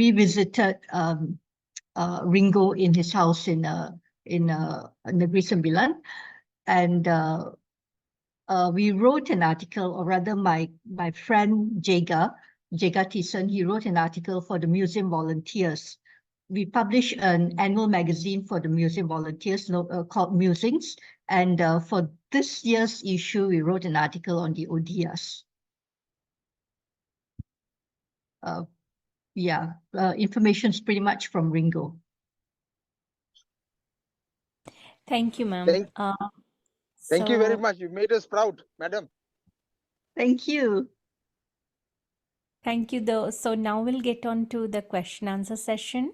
we visited Ringo in his house in Negeri Sembilan, and we wrote an article, or rather my friend Jega Thiessen, he wrote an article for the museum volunteers. We published an annual magazine for the museum volunteers called Musings, and for this year's issue, we wrote an article on the Odias. Information's pretty much from Ringo. Thank you, ma'am. Thank you very much. You made us proud, madam. Thank you. Thank you, though. So now we'll get on to the question answer session.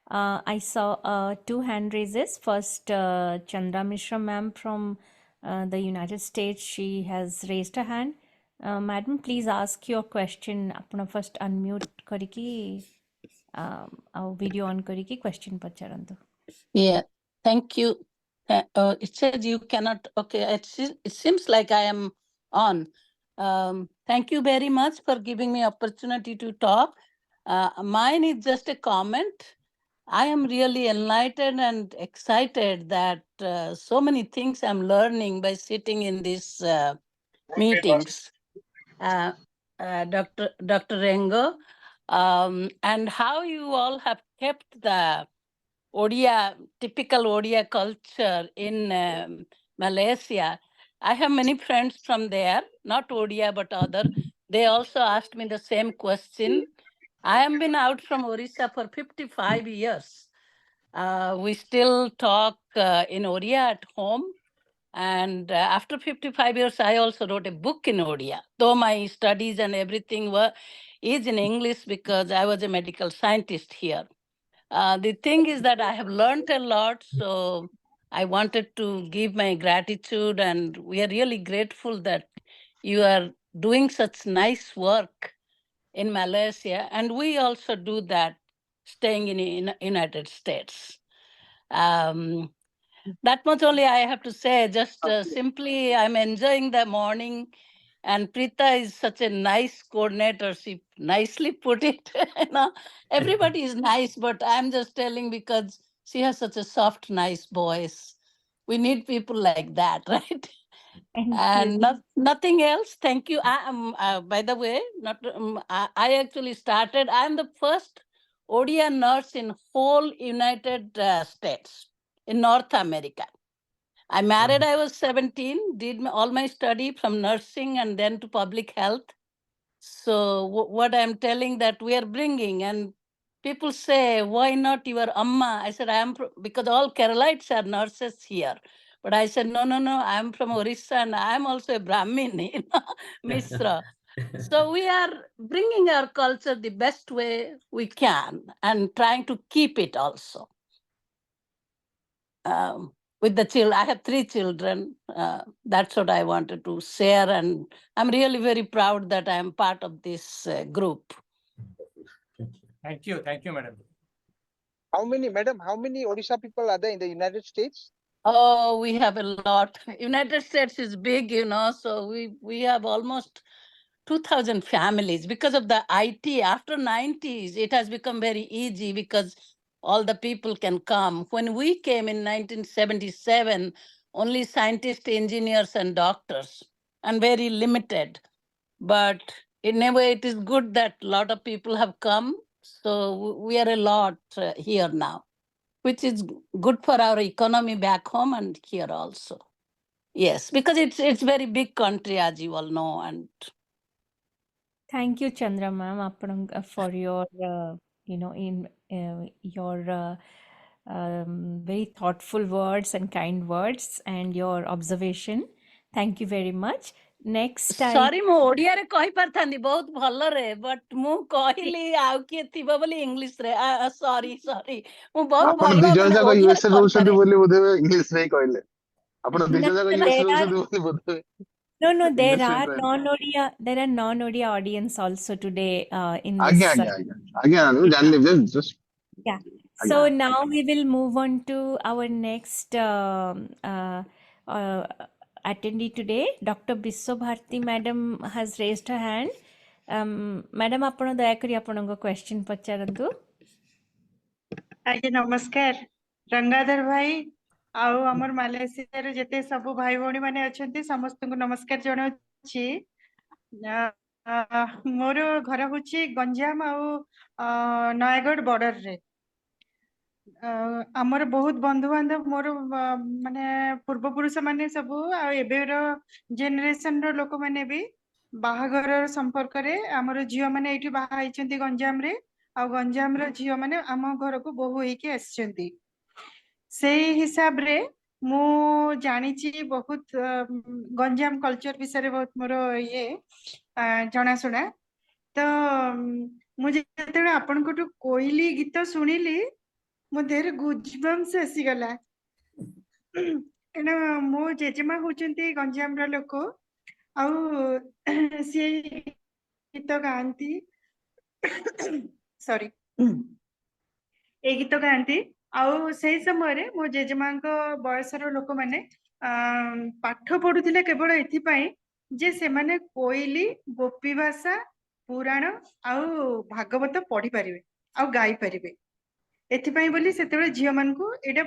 I saw 2 hand raises. First, Chandra Mishra ma'am from the United States. She has raised her hand. Madam, please ask your question. Apna first unmute kariki, our video on kariki question pacharandu. Yeah, thank you. It says you cannot. Okay, it seems like I am on. Thank you very much for giving me opportunity to talk. Mine is just a comment. I am really enlightened and excited that so many things I'm learning by sitting in these meetings. Dr. Rengo, and how you all have kept the Odia, typical Odia culture in Malaysia. I have many friends from there, not Odia, but other. They also asked me the same question. I have been out from Odisha for 55 years. We still talk in Odia at home. And after 55 years, I also wrote a book in Odia, though my studies and everything is in English because I was a medical scientist here. The thing is that I have learned a lot, so I wanted to give my gratitude, and we are really grateful that you are doing such nice work in Malaysia, and we also do that staying in United States. That much only I have to say. Just simply, I'm enjoying the morning. And Preeta is such a nice coordinator. She nicely put it. Everybody is nice, but I'm just telling because she has such a soft, nice voice. We need people like that, right? And nothing else. Thank you. By the way, I actually started. I'm the first Odia nurse in whole United States in North America. I married, I was 17, did all my study from nursing and then to public health. So what I'm telling that we are bringing, and people say, why not your Amma? I said, because all Keralites are nurses here. But I said, no, I'm from Orissa and I'm also a Brahmin, Misra. So we are bringing our culture the best way we can and trying to keep it also. With the children, I have 3 children. That's what I wanted to share. And I'm really very proud that I'm part of this group. Thank you, madam. How many Odisha people are there in the United States? Oh, we have a lot. United States is big, so we have almost 2,000 families. Because of the IT, after 90s, it has become very easy because all the people can come. When we came in 1977, only scientists, engineers, and doctors, and very limited. But in a way, it is good that a lot of people have come. So we are a lot here now, which is good for our economy back home and here also. Yes, because it's very big country, as you all know. And Thank you, Chandra ma'am, for your, your very thoughtful words and kind words and your observation. Thank you very much. Next, sorry, ମୁଁ ଓଡ଼ିଆରେ କହିପାରିଥାନ୍ତି ବହୁତ ଭଲରେ, but ମୁଁ କହିଲି ଆଉ କିଏ ଥିବ ବୋଲି ଇଂଲିଶରେ. sorry. ମୁଁ ବହୁତ ଭଲ ଆପଣ ଦୁଇ ଜଣ ଯାକ ୟୁଏସଏ ରହୁଛନ୍ତି ବୋଲି ବୋଧେ ଇଂଲିଶରେ ହିଁ କହିଲେ. ଆପଣ ଦୁଇ ଜଣ ଯାକ ୟୁଏସଏ ରହୁଛନ୍ତି ବୋଲି ବୋଧେ. No, there are non-Odia audience also today in this. Just yeah. So now we will move on to our next attendee today. Dr. Biswabharati madam has raised her hand. Madam, ଆପଣ ଦୟାକରି ଆପଣଙ୍କ question ପଚାରନ୍ତୁ. आगे नमस्कार रंगाधर भाई आउ हमर Malaysia रे जते सब भाई भौणी माने अछंती समस्त को नमस्कार जणाउछि मोर घर होछि गंजाम आउ नयगढ़ बॉर्डर रे आमर बहुत बंधु बांधव मोर माने पूर्व पुरुष माने सब आ एबेर जेनरेशन रो लोक माने भी बाहाघर संपर्क रे आमर झियो माने एठी बाहा आइछंती गंजाम रे आ गंजाम रो झियो माने आम घर को बोहू हेके आछंती से हिसाब रे मु जानिछि बहुत गंजाम कल्चर विषय रे बहुत मोर ये जଣା सुना तो मुझे जेतेबेले आपन कोटू कोइली गीत सुनिली मो देहरे गुजबम्स आसीगला एना मो जेजेमा होचंती गंजाम रा लोक आउ से गीत गांती सॉरी ए गीत गांती आउ से समय रे मो जेजेमा बयसर लोक माने पाठ पढ़ुथिले केवल एथि पई जे से माने कोइली गोपी भाषा पुराण आउ भागवत पढ़ी पारिबे आउ गाई पारिबे एथिपाई बोली सेतेबेले झियो मान को एटा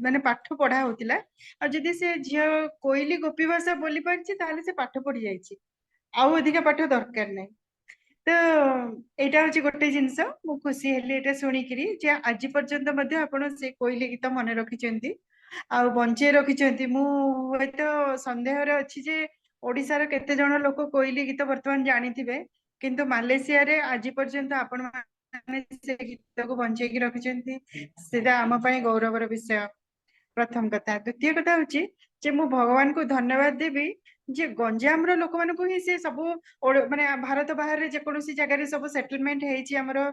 माने पाठ पढ़ा होतिला आ जदि से झियो कोइली गोपी भाषा बोली पारछि ताले से पाठ पढ़ी जाइछि आउ अधिका पाठ दरकार नै तो एटा होछि गोटे जिंस मु खुशी हेली एटा सुनिकरी जे आज पर्यंत मध्ये आपण से कोइली गीत मन रखिचंती आ बंचे रखिचंती मु होयतो संदेह रे अछि जे ओडिसा रे केते जण लोक कोइली गीत वर्तमान जानिथिबे किंतु मालयसिया रे आज पर्यंत आपण माने से गीत को बंचे की रखिचंती सेटा आम पई गौरवर विषय प्रथम कथा द्वितीय कथा होछि जे मु भगवान को धन्यवाद देबी जे गंजाम रो लोक मानको ही से सब माने भारत बाहर रे जे कोनोसी जगह रे सब सेटलमेंट हेछि हमरो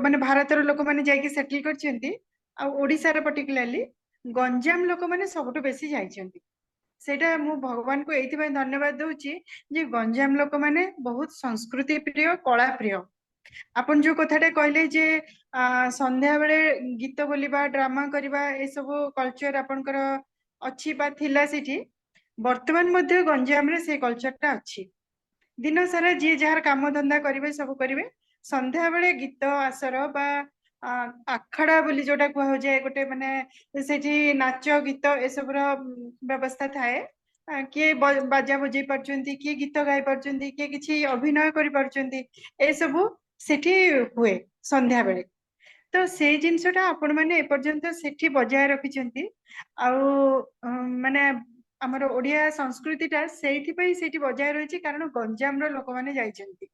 माने भारत रो लोक माने जाई के सेटल करछंती आ ओडिसा रे पर्टिकुलरली गंजाम लोक माने सबटु बेसी जाइछंती सेटा मु भगवान को एथि पई धन्यवाद दउछि जे गंजाम लोक माने बहुत संस्कृति प्रिय कला प्रिय आपण जो कथाटे कहले जे संध्या बेले गीत बोलिबा ड्रामा करिबा ए सब कल्चर आपनकर अछि बा थिला सिटी वर्तमान मध्ये गंजाम रे से कल्चरटा अछि दिन सारा जे जार काम धंदा करिवे सब करिवे संध्या बेले गीत आसर बा आखड़ा बोली जोटा कुआ हो जाए गोटे माने सेठी नाच गीत ए सब रो व्यवस्था थाए किए बाजा बजै पारचंती किए गीत गाई पारचंती किए किछि अभिनय करि पारचंती ए सब सेठी हुए संध्या बेले तो से जिनसटा आपण माने ए पर्यंत सेठी बजाय रखिचंती आउ माने हमर ओडिया संस्कृतिटा सेठी पई सेठी बजाय रहिछि कारण गंजाम रो लोक माने जाइचंती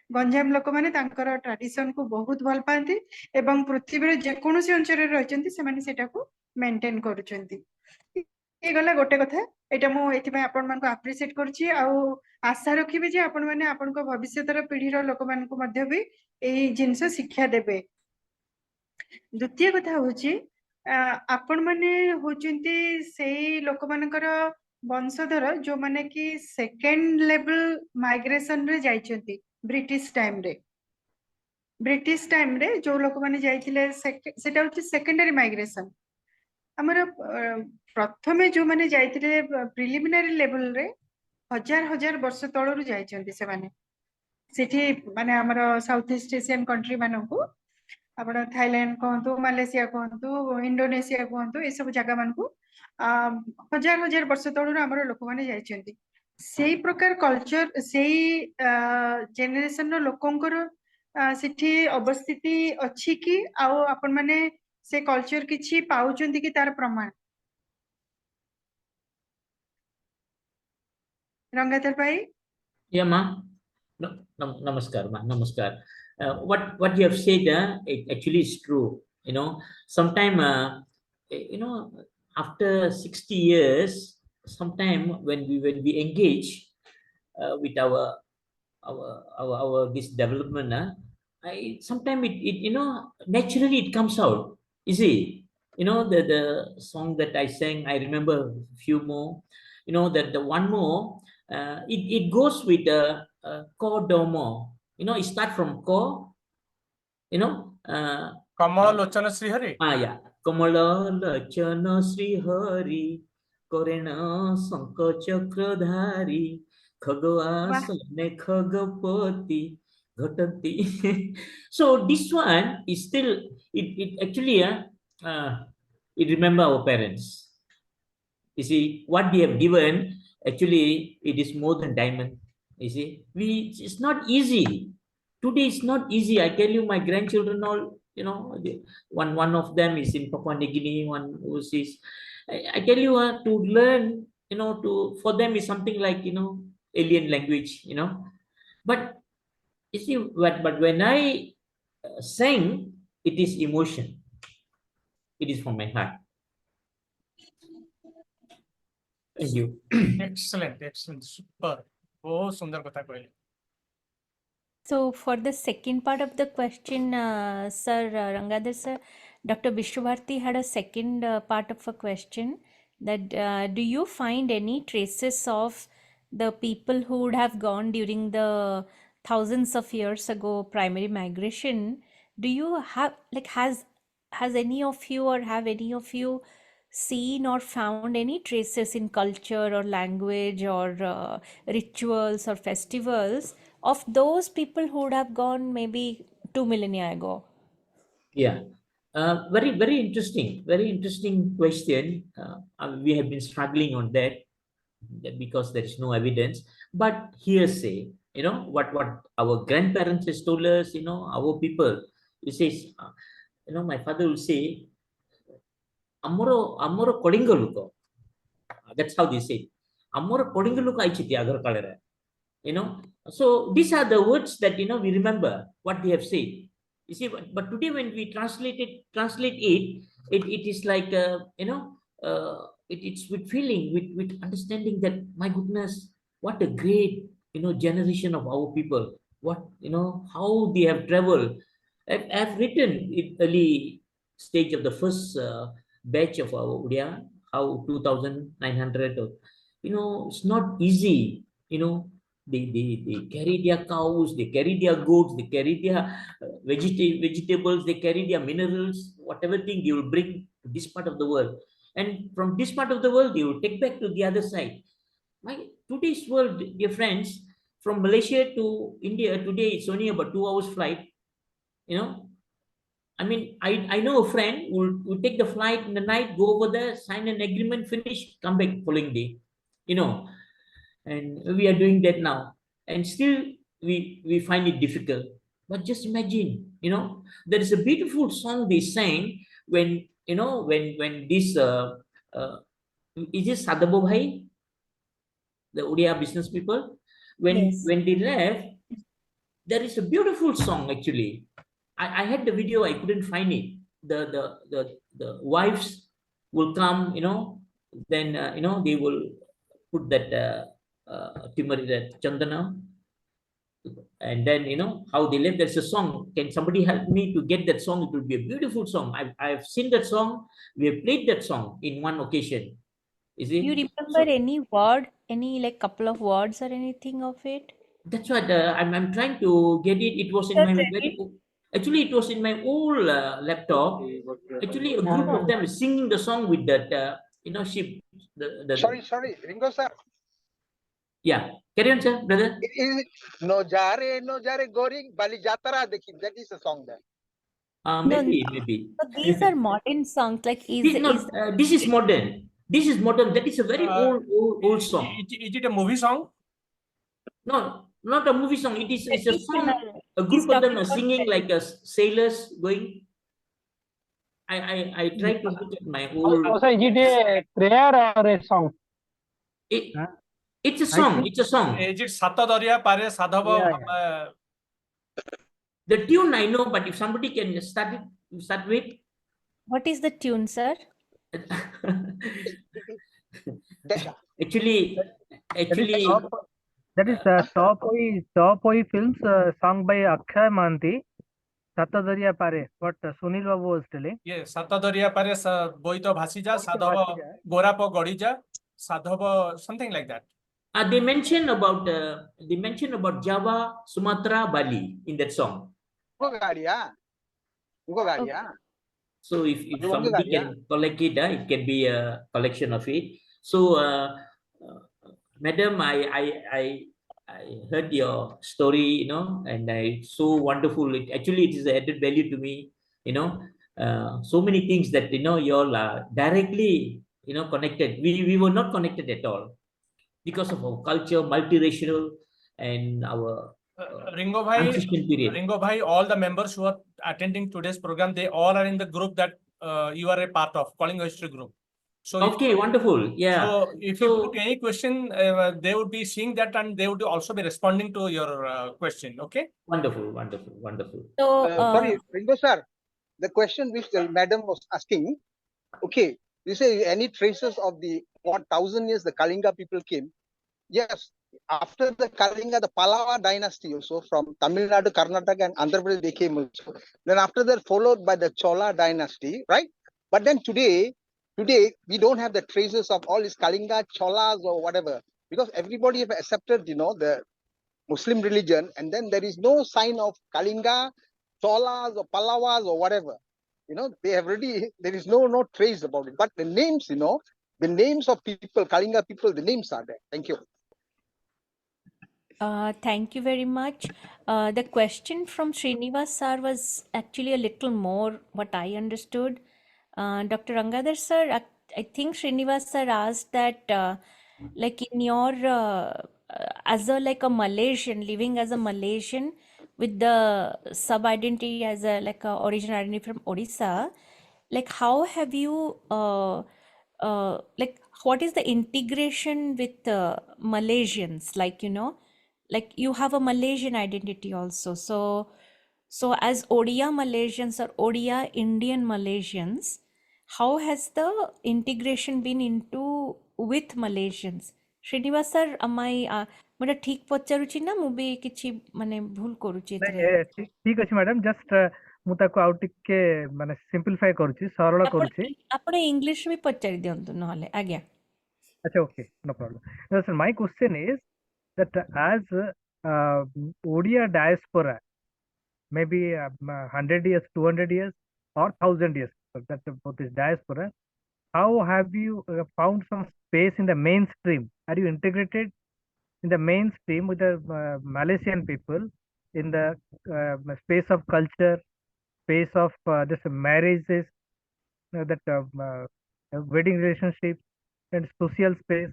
गंजाम लोक माने तांकर ट्रेडिशन को बहुत भल पांती एवं पृथ्वी रे जे कोनोसी अंचल रे रहिचंती से माने सेटा को मेंटेन करूचंती ए गला गोटे कथा एटा मु एथि पई आपण मान को एप्रिशिएट करछि आउ आशा रखिबे जे आपण माने आपण को भविष्यत रो पीढ़ी रो लोक मान को मध्य भी एई जिंस शिक्षा देबे द्वितीय कथा होछि आपण माने होचंती सेई लोक मानकर वंशधर जो माने कि सेकेंड लेवल माइग्रेशन रे जाइचंती ब्रिटिश टाइम रे जो लोक माने जाइथिले सेटा होछि सेकेंडरी माइग्रेशन हमर प्रथमे जो माने जाइथिले प्रिलिमिनरी लेवल रे हजार हजार वर्ष तळरु जाइचंती से माने सेठी माने हमर साउथ ईस्ट एशियन कंट्री मानकू आपण थाईलैंड कहंतु मालयसिया कहंतु इंडोनेशिया कहंतु ए सब जगह मानकू हजार हजार वर्ष तळरु हमर लोक माने जाइचंती सेई प्रकार कल्चर सेई जेनरेशन रो लोकंकर सेठी अवस्थिति अछि कि आउ आपण माने से कल्चर किछि पाउचंती कि तार प्रमाण रंगाधर भाई Yeah, ma. No, namaskar, ma. Namaskar. What you have said, it actually is true. You know, sometime, after 60 years, sometime when we engage with our this development, sometime it naturally it comes out. You see, the song that I sang, I remember a few more. That the one more. It goes with the ko domo. It starts from ko. Kamala Lochana Sri Hari. Yeah. Kamala Lochana Sri Hari. Korena Sanko Chakradhari. Khagwa Sane Khagapati. Ghatanti. So this one is still, it actually, it remember our parents. You see, what we have given, actually, it is more than diamond. You see, it's not easy. Today it's not easy. I tell you, my grandchildren all, one of them is in Papua New Guinea, one overseas. I tell you, to learn, for them is something like, alien language, But you see, but when I sing, it is emotion. It is from my heart. Thank you. Excellent, excellent, super. बहुत सुंदर कथा कहले. So for the second part of the question, Sir Rangadhar sir, Dr. Vishwabharati had a second part of a question that do you find any traces of the people who would have gone during the thousands of years ago primary migration? Do you have has any of you or have any of you seen or found any traces in culture or language or rituals or festivals of those people who would have gone maybe 2 millennia ago? Yeah. Very interesting. Very interesting question. We have been struggling on that because there is no evidence. But hearsay, what our grandparents has told us, our people. He says, my father will say, Amoro Kodingaluko. That's how they say. Amoro Kodingaluko aichiti agar kalera. So these are the words that we remember what they have said. You see, but today when we translate it is like it's with feeling, with understanding that, my goodness, what a great generation of our people. What how they have traveled. I've written in early stage of the first batch of our Odia, how 2,900 or, it's not easy. They carry their cows, they carry their goats, they carry their vegetables, they carry their minerals, whatever thing they will bring to this part of the world. And from this part of the world, they will take back to the other side. Today's world, dear friends, from Malaysia to India, today it's only about 2 hours flight. I mean, I know a friend who will take the flight in the night, go over there, sign an agreement, finish, come back following day. And we are doing that now, and still we find it difficult. But just imagine, there is a beautiful song they sang when when this is this Sadabo Bhai, the Odia business people, Yes. when they left, there is a beautiful song actually. I had the video, I couldn't find it. The wives will come, then they will put that that chandana, and then how they left. There's a song. Can somebody help me to get that song? It will be a beautiful song. I've seen that song. We have played that song in one occasion. You see? You remember any word, any like couple of words or anything of it? That's what I'm trying to get it. It was in Sir, my ready? actually it was in my old laptop. Actually, a group of them is singing the song with that ship. Sorry, Ringo sir. Yeah, carry on, sir, brother. No jare goring bali jatara dekhi. That is a song there. Maybe. So these are modern songs. Like This is modern. This is modern. That is a very old song. Is it a movie song? No, not a movie song. It's a song. traditional. A He's group of them talking are about singing like sailors going. I tried to look at my old. Also, is it a prayer or a song? It's a song. It's a song. Is it Satta Dariya Pare Sadhava? The tune I know, but if somebody can start with. What is the tune, sir? Actually, that is Top Oi Films, sung by Akshay Manti. Satadariya Pare, what Sunil Babu was telling. Yes, Satta Dariya Pare Boito Bhasija, Sadhava Gorapo Godija, Sadhava, something like that. They mention about Java, Sumatra, Bali in that song. So if somebody can collect it, it can be a collection of it. So, madam, I I heard your story, you know, and it's so wonderful. It is added value to me, you know. So many things that, you know, you all are directly, you know, connected. We were not connected at all because of our culture, multiracial, and our transition period. Ringo Bhai, all the members who are attending today's program, they all are in the group that you are a part of, Calling History Group. So okay, wonderful. Yeah. So if you put any question, they would be seeing that and they would also be responding to your question. Okay. Wonderful, wonderful, wonderful. So, Sorry, Ringo sir, the question which the madam was asking, okay, you say any traces of the 1,000 years the Kalinga people came? Yes, after the Kalinga, the Pallava dynasty also from Tamil Nadu, Karnataka and Andhra Pradesh they came also. Then after that followed by the Chola dynasty, right? But then today we don't have the traces of all these Kalinga, Cholas or whatever, because everybody have accepted, you know, the Muslim religion, and then there is no sign of Kalinga, Cholas or Pallavas or whatever. You know, they have already, there is no trace about it. But the names, you know, the names of people, Kalinga people, the names are there. Thank you. Thank you very much. The question from Srinivas sir was actually a little more what I understood. Dr. Rangadhar sir, I think Srinivas sir asked that, like in your, as a like a Malaysian, living as a Malaysian with the sub-identity as a like a origin identity from Odisha, like how have you, like what is the integration with Malaysians? Like, you know, like you have a Malaysian identity also. So as Odia Malaysians or Odia Indian Malaysians, how has the integration been into with Malaysians? Srinivas sir, am I ମାନେ ଠିକ ପଚାରୁଛି ନା ମୁଁ ବି କିଛି ମାନେ ଭୁଲ କରୁଛି ଏଥିରେ? ଠିକ ଅଛି ମ୍ୟାଡାମ, ଜଷ୍ଟ ମୁଁ ତାକୁ ଆଉ ଟିକେ ମାନେ ସିମ୍ପଲିଫାଇ କରୁଛି, ସରଳ କରୁଛି। ଆପଣ ଇଂଲିଶ ବି ପଚାରି ଦିଅନ୍ତୁ ନହେଲେ। ଆଜ୍ଞା। Achha, okay, no problem. No, sir, my question is that as Odia diaspora, maybe 100 years, 200 years, or 1,000 years, that both is diaspora, how have you found some space in the mainstream? Are you integrated in the mainstream with the Malaysian people in the space of culture, space of this marriages, that wedding relationships and social space?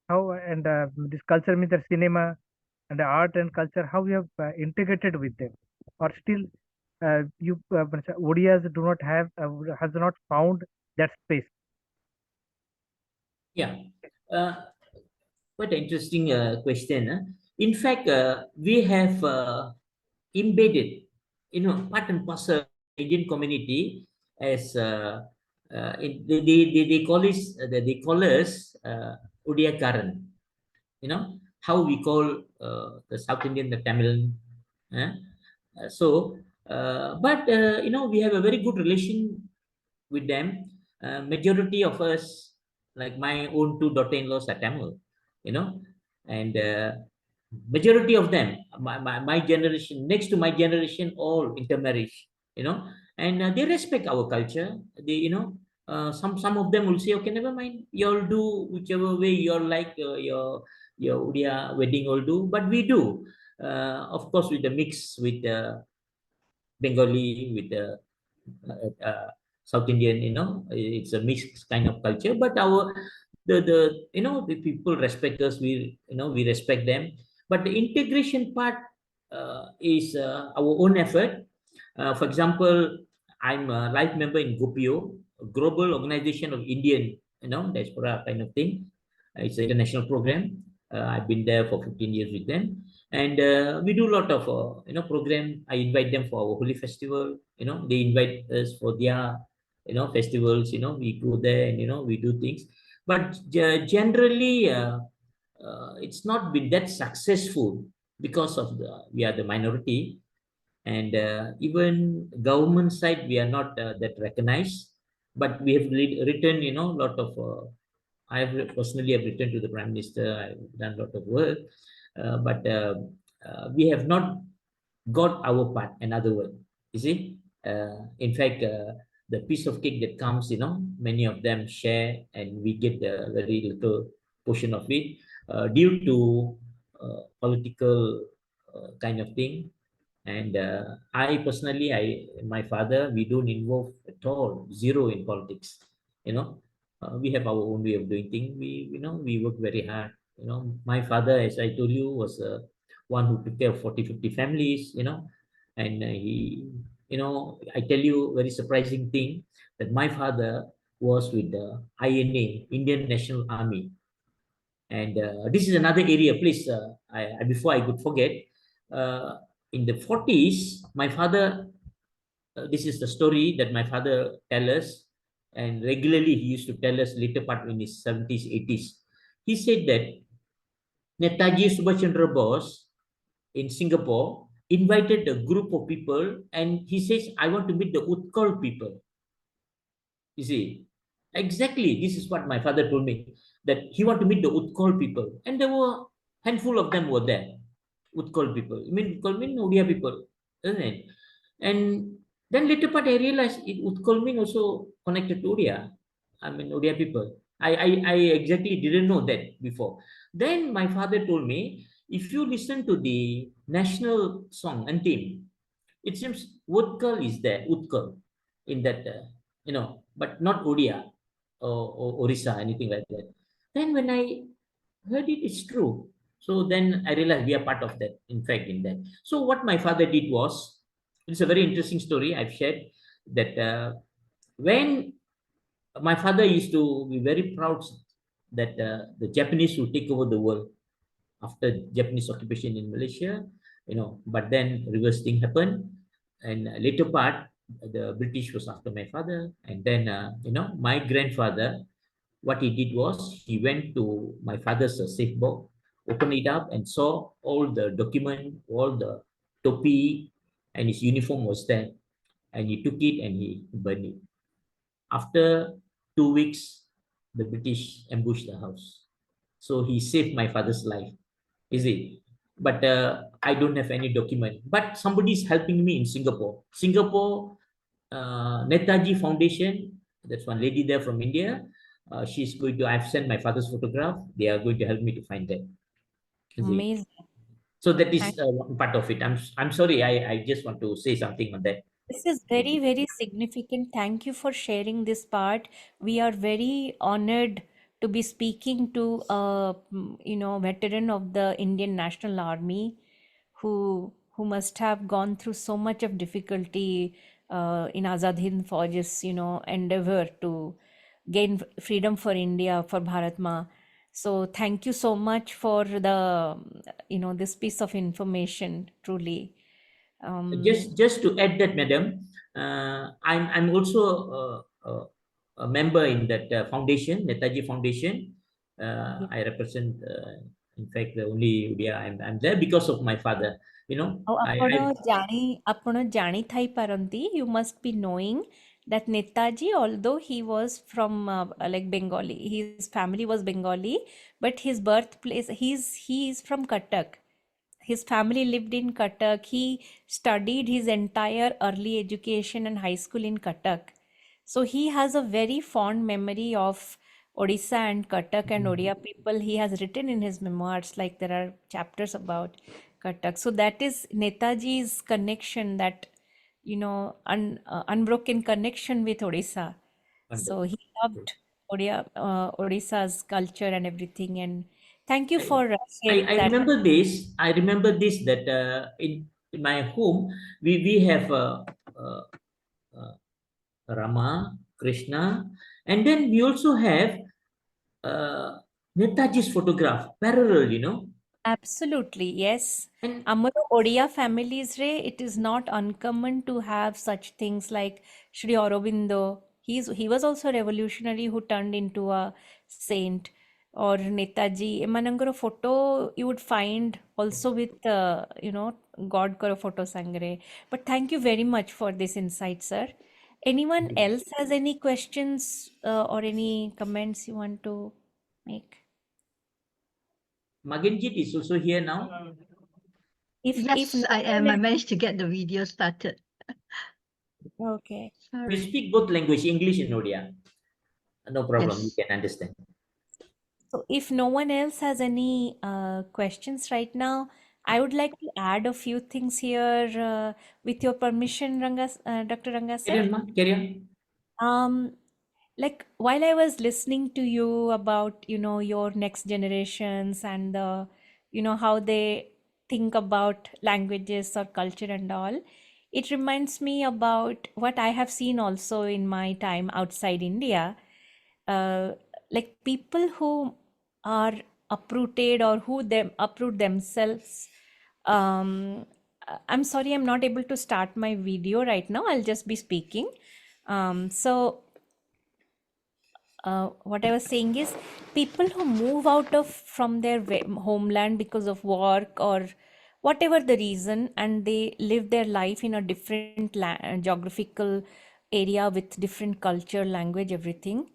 How and this culture means the cinema and the art and culture, how you have integrated with them, or still you Odias do not have has not found that space? Yeah, quite an interesting question. In fact, we have embedded, you know, part and parcel Indian community as they call this they call us Odia Karan. You know how we call the South Indian the Tamil. But you know, we have a very good relation with them. Majority of us, like my own two daughter-in-laws are Tamil, you know, and majority of them, my generation, next to my generation, all intermarriage, you know, and they respect our culture. They, you know, some of them will say, okay, never mind, you all do whichever way you all like your Odia wedding all do, but we do, of course, with the mix with Bengali, with the South Indian, you know, it's a mixed kind of culture. But the you know, the people respect us. We, you know, we respect them. But the integration part is our own effort. For example, I'm a life member in GOPIO, a global organization of Indian, you know, diaspora kind of thing. It's an international program. I've been there for 15 years with them, and we do a lot of you know, program. I invite them for our holy festival. You know, they invite us for their, you know, festivals. You know, we go there and, you know, we do things. But generally, it's not been that successful because of we are the minority, and even government side we are not that recognized. But we have written, you know, a lot of. I have personally written to the Prime Minister. I've done a lot of work, but we have not got our part. Another word, you see. In fact, the piece of cake that comes, you know, many of them share, and we get the very little portion of it due to political kind of thing. And I personally, my father, we don't involve at all, zero in politics. We have our own way of doing things. We work very hard. My father, as I told you, was one who took care of 40, 50 families. And he, I tell you, very surprising thing that my father was with the INA, Indian National Army. And this is another area, please, before I could forget, in the 40s, my father, this is the story that my father tell us, and regularly he used to tell us later part in his 70s, 80s. He said that Netaji Subhash Chandra Bose in Singapore invited a group of people, and he says, I want to meet the Utkal people. You see, exactly, this is what my father told me, that he wanted to meet the Utkal people. And there were handful of them were there, Utkal people. I mean, Utkal mean Odia people, isn't it? And then later part I realized Utkal mean also connected to Odia. I mean, Odia people. I exactly didn't know that before. Then my father told me, if you listen to the national song, Antim, it seems Utkal is there, Utkal, in that, but not Odia or Orissa, anything like that. Then when I heard it, it's true. So then I realized we are part of that, in fact, in that. So what my father did was, it's a very interesting story I've shared, that when my father used to be very proud that the Japanese will take over the world after Japanese occupation in Malaysia, but then reverse thing happened. And later part, the British was after my father. And then, my grandfather, what he did was he went to my father's safe box, opened it up and saw all the document, all the topi, and his uniform was there. And he took it and he burned it. After 2 weeks, the British ambushed the house. So he saved my father's life. Is it? But I don't have any document. But somebody is helping me in Singapore. Singapore, Netaji Foundation, that's one lady there from India. She's going to, I've sent my father's photograph. They are going to help me to find that. Amazing. So that is one part of it. I'm sorry, I just want to say something on that. This is very, very significant. Thank you for sharing this part. We are very honored to be speaking to a, veteran of the Indian National Army who must have gone through so much of difficulty in Azad Hind Fauj's, endeavor to gain freedom for India, for Bharat Ma. So thank you so much for the, this piece of information, truly. Just to add that, madam, I'm also a member in that foundation, Netaji Foundation. I represent, in fact, the only Odia. I'm there because of my father. ଆପଣ ଜାଣିଥାଇ ପାରନ୍ତି, you must be knowing that Netaji, although he was from like Bengali, his family was Bengali, but his birthplace, he is from Cuttack. His family lived in Cuttack. He studied his entire early education and high school in Cuttack. So he has a very fond memory of Odisha and Cuttack and Odia people. He has written in his memoirs, like there are chapters about Cuttack. So that is Netaji's connection, that unbroken connection with Odisha. So he loved Odisha's culture and everything. And thank you for sharing I that. remember this. I remember this, that in my home we have Rama, Krishna, and then we also have Netaji's photograph parallel. Absolutely, yes. And Amar Odia families, it is not uncommon to have such things like Shri Aurobindo. He was also a revolutionary who turned into a saint. Or Netaji. Emanangaro photo you would find also with, God karo photo sangre. But thank you very much for this insight, sir. Anyone else has any questions or any comments you want to make? Maganjit is also here now. Yes, no I am. one I is- managed to get the video started. Okay. We Sorry. speak both language, English and Odia. No problem, you Yes. can understand. So if no one else has any questions right now, I would like to add a few things here with your permission, Dr. Ranga Carry sir. on, ma. Carry on. Like while I was listening to you about, your next generations and how they think about languages or culture and all, it reminds me about what I have seen also in my time outside India. Uh, like people who are uprooted or who them uproot themselves. I'm sorry, I'm not able to start my video right now. I'll just be speaking. So what I was saying is people who move out of from their homeland because of work or whatever the reason, and they live their life in a different geographical area with different culture, language, everything.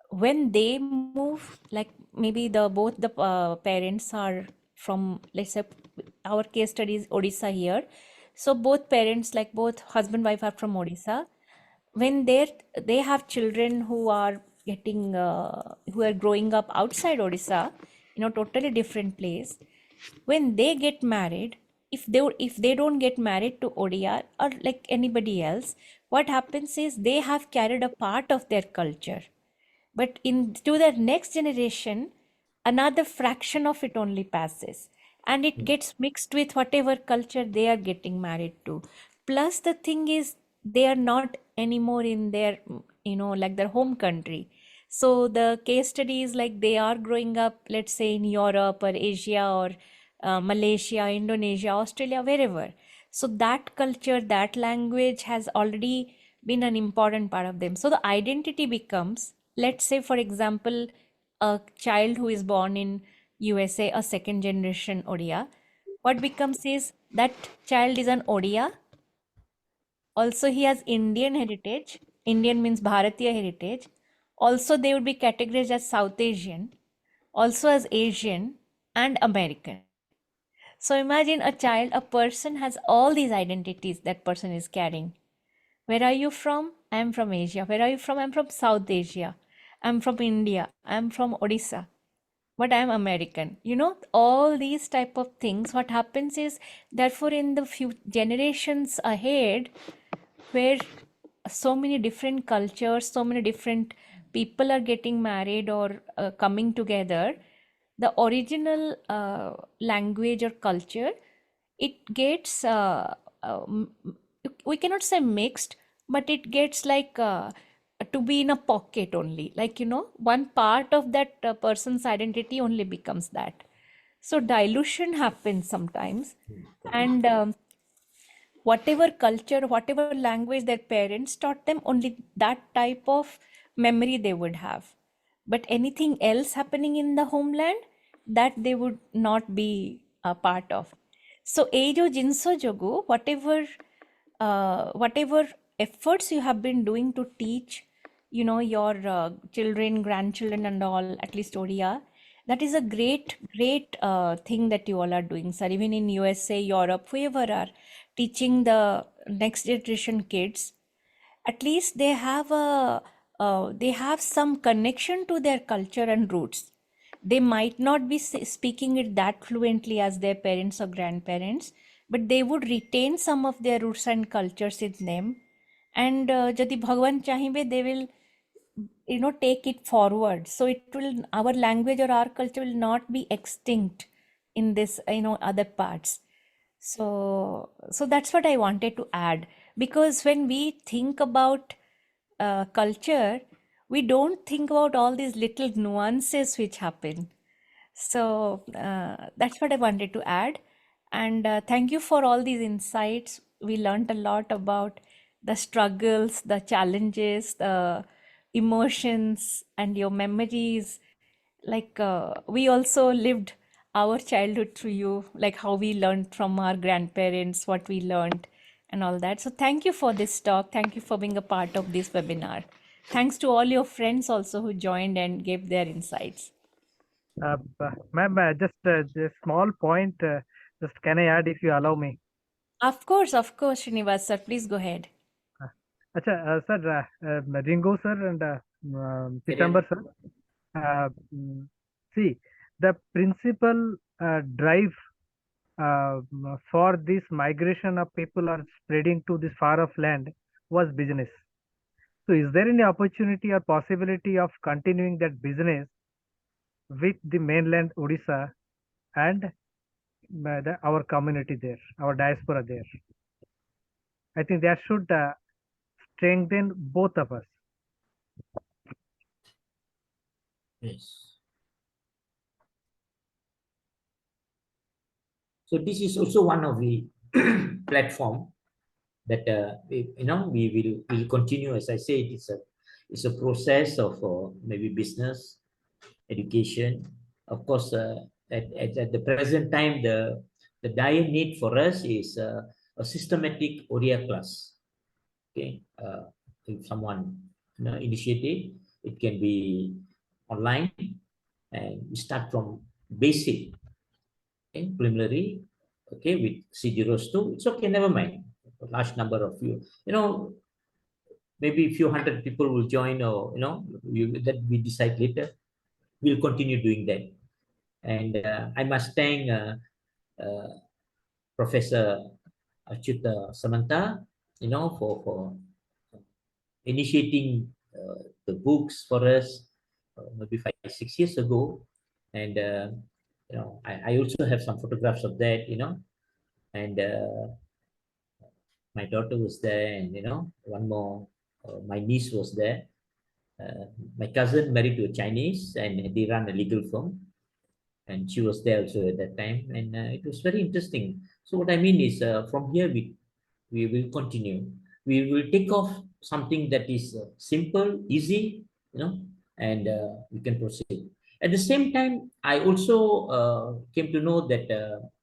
When they move, like maybe both the parents are from, let's say our case study is Odisha here. So both parents, like both husband wife, are from Odisha. When they have children who are getting who are growing up outside Odisha, totally different place. When they get married, if they don't get married to Odia or like anybody else, what happens is they have carried a part of their culture, but into their next generation, another fraction of it only passes, and it gets mixed with whatever culture they are getting married to. Plus the thing is, they are not anymore in their, like their home country. So the case study is like they are growing up, let's say in Europe or Asia or Malaysia, Indonesia, Australia, wherever. So that culture, that language has already been an important part of them. So the identity becomes, let's say for example, a child who is born in USA, a second generation Odia, what becomes is that child is an Odia. Also, he has Indian heritage. Indian means Bharatiya heritage. Also, they would be categorized as South Asian, also as Asian and American. So imagine a child, a person has all these identities that person is carrying. Where are you from? I am from Asia. Where are you from? I'm from South Asia. I'm from India. I'm from Odisha. But I'm American. All these type of things. What happens is, therefore, in the few generations ahead, where so many different cultures, so many different people are getting married or coming together, the original language or culture, it gets we cannot say mixed, but it gets like to be in a pocket only, like one part of that person's identity only becomes that. So dilution happens sometimes, and whatever culture, whatever language their parents taught them, only that type of memory they would have. But anything else happening in the homeland, that they would not be a part of. So, ejo jinso jogu, whatever efforts you have been doing to teach, your children, grandchildren, and all, at least Odia, that is a great thing that you all are doing, sir. Even in USA, Europe, whoever are teaching the next generation kids, at least they have some connection to their culture and roots. They might not be speaking it that fluently as their parents or grandparents, but they would retain some of their roots and cultures in them. And jadi Bhagwan chahibe, they will take it forward, so it will, our language or our culture will not be extinct in this other parts. So that's what I wanted to add, because when we think about culture, we don't think about all these little nuances which happen. So that's what I wanted to add. And thank you for all these insights. We learned a lot about the struggles, the challenges, the emotions, and your memories. Like we also lived our childhood through you, like how we learned from our grandparents, what we learned, and all that. So thank you for this talk. Thank you for being a part of this webinar. Thanks to all your friends also who joined and gave their insights. Ma'am, just a small point. Just can I add, if you allow me? Of course, Srinivas sir. Please go ahead. Sir, Ringo sir and Pitambar sir. See, the principal drive for this migration of people are spreading to this far off land was business. So is there any opportunity or possibility of continuing that business with the mainland Odisha and our community there, our diaspora there? I think that should strengthen both of us. Yes. So this is also one of the platform that we will continue. As I said, it's a process of maybe business, education. Of course, at the present time, the dire need for us is a systematic Odia class. Okay, if someone initiate it can be online, and we start from basic, okay, preliminary, okay, with C02. It's okay, never mind. A large number of you, maybe a few hundred people will join, or that we decide later. We'll continue doing that. And I must thank Professor Achyuta Samantha, for initiating the books for us maybe 5-6 years ago. And I also have some photographs of that, and my daughter was there, and one more, my niece was there. My cousin married to a Chinese, and they run a legal firm, and she was there also at that time, and it was very interesting. So what I mean is, from here we will continue. We will take off something that is simple, easy, and we can proceed. At the same time, I also came to know that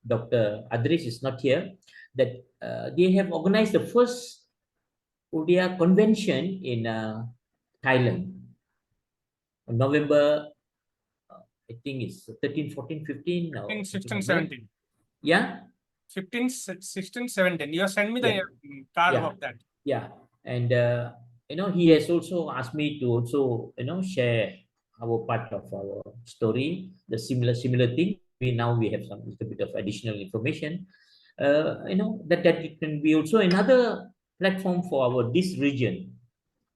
Dr. Adres is not here, that they have organized the first Odia convention in Thailand on November, I think it's 13, 14, 15. Or 16, 17. Yeah? 15, 16, 17. You send me the card of that. Yeah. And, he has also asked me to also, share our part of our story, the similar thing. Now we have some little bit of additional information. That it can be also another platform for this region.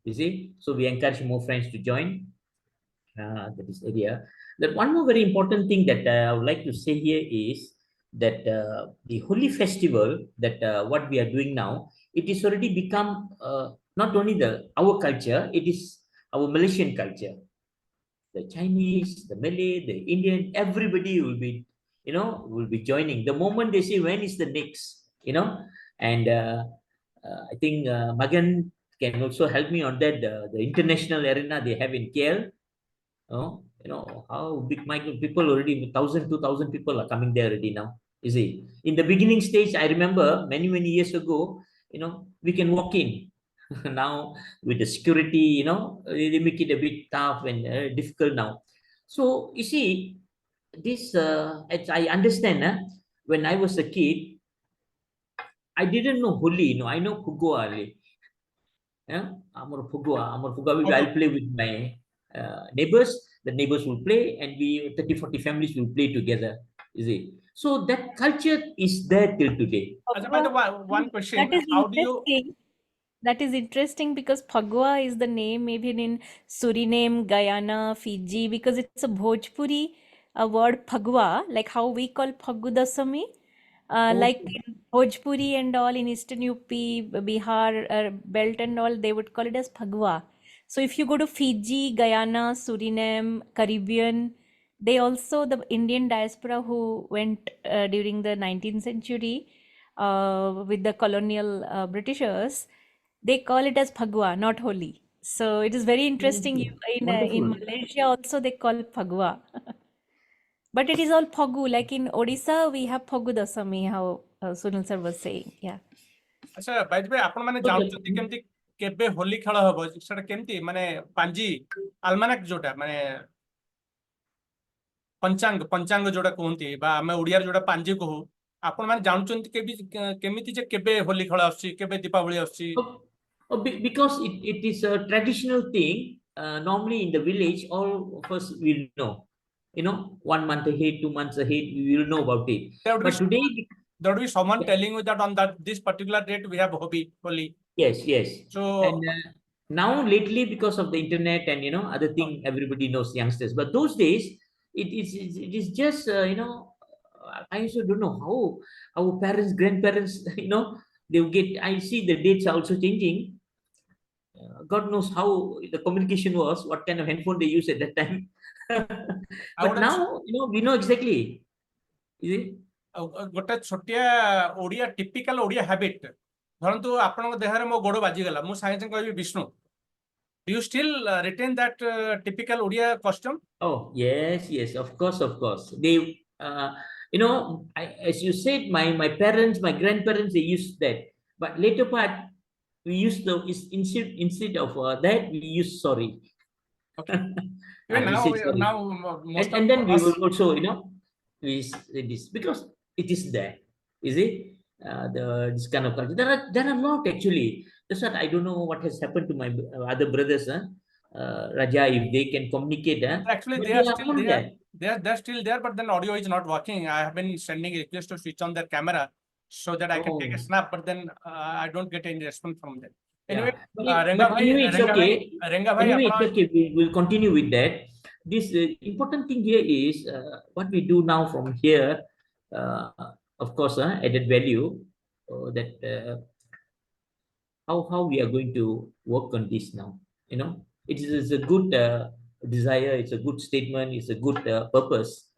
You see? So we encourage more friends to join this area. That one more very important thing that I would like to say here is that the Holi festival, that what we are doing now, it is already become not only our culture, it is our Malaysian culture. The Chinese, the Malay, the Indian, everybody will be joining. The moment they say when is the next, and I think Magan can also help me on that. The international arena they have in KL, how big people already, 1,000, 2,000 people are coming there already now. You see, in the beginning stage, I remember many years ago, we can walk in. Now with the security, they make it a bit tough and difficult now. So you see, this as I understand, when I was a kid, I didn't know Holi. I know Pugua. Amor Pugua. I'll play with my neighbors. The neighbors will play, and we 30-40 families will play together. You see, so that culture is there till today. By the way, one question: how do you? That is interesting because Phagua is the name even in Suriname, Guyana, Fiji, because it's a Bhojpuri word Phagua, like how we call Phagu Dasami. Like in Bhojpuri and all in Eastern UP, Bihar belt and all, they would call it as Phagua. So if you go to Fiji, Guyana, Suriname, Caribbean, they also, the Indian diaspora who went during the 19th century with the colonial Britishers, they call it as Phagua, not Holi. So it is very interesting. In Malaysia also they call it Phagua. But it is all Phagu. Like in Odisha, we have Phagu Dasami, how Sunil sir was saying. Yeah. Acha, by the way, आपण माने जानते केमती केबे होली खेल हबो सेटा केमती माने पांजी आलमानाक जोटा माने पंचांग जोटा कहंती बा हमें ओडिया जोटा पांजी कहू आपण माने जानचंती केमिति जे केबे होली खेल आछी केबे दीपावली आछी because it is a traditional thing. Normally in the village, all of us will know, 1 month ahead, 2 months ahead, we will know about it. But today, there would be someone telling you that on this particular date we have Holi. Yes. So And now lately, because of the internet and other thing, everybody knows youngsters. But those days, it is just I also don't know how our parents, grandparents, they will get. I see the dates are also changing. God knows how the communication was, what kind of handphone they used at that time. But now, we know exactly. Is it? ଗୋଟେ ଛୋଟିଆ Odia typical Odia habit ଧରନ୍ତୁ ଆପଣଙ୍କ ଦେହରେ ମୋ ଗୋଡ ବାଜିଗଲା ମୁଁ ସାଙ୍ଗେ ସାଙ୍ଗେ କହିବି Vishnu do you still retain that typical Odia costume? Oh, yes, of course. They, as you said, my parents, my grandparents, they used that. But later part, we used instead of that, we use sorry. Okay. Even now, most and then we will also, we say this because it is there. Is it? This kind of culture. There are a lot actually. That's what I don't know what has happened to my other brothers. Raja, if they can communicate. Actually, they are still there. They're still there, but then audio is not working. I have been sending requests to switch on their camera so that I can take a snap, but then I don't get any response from them. Anyway, anyway, it's okay. It's okay. We will continue with that. This important thing here is what we do now from here. Of course, added value that how we are going to work on this now. It is a good desire. It's a good statement. It's a good purpose.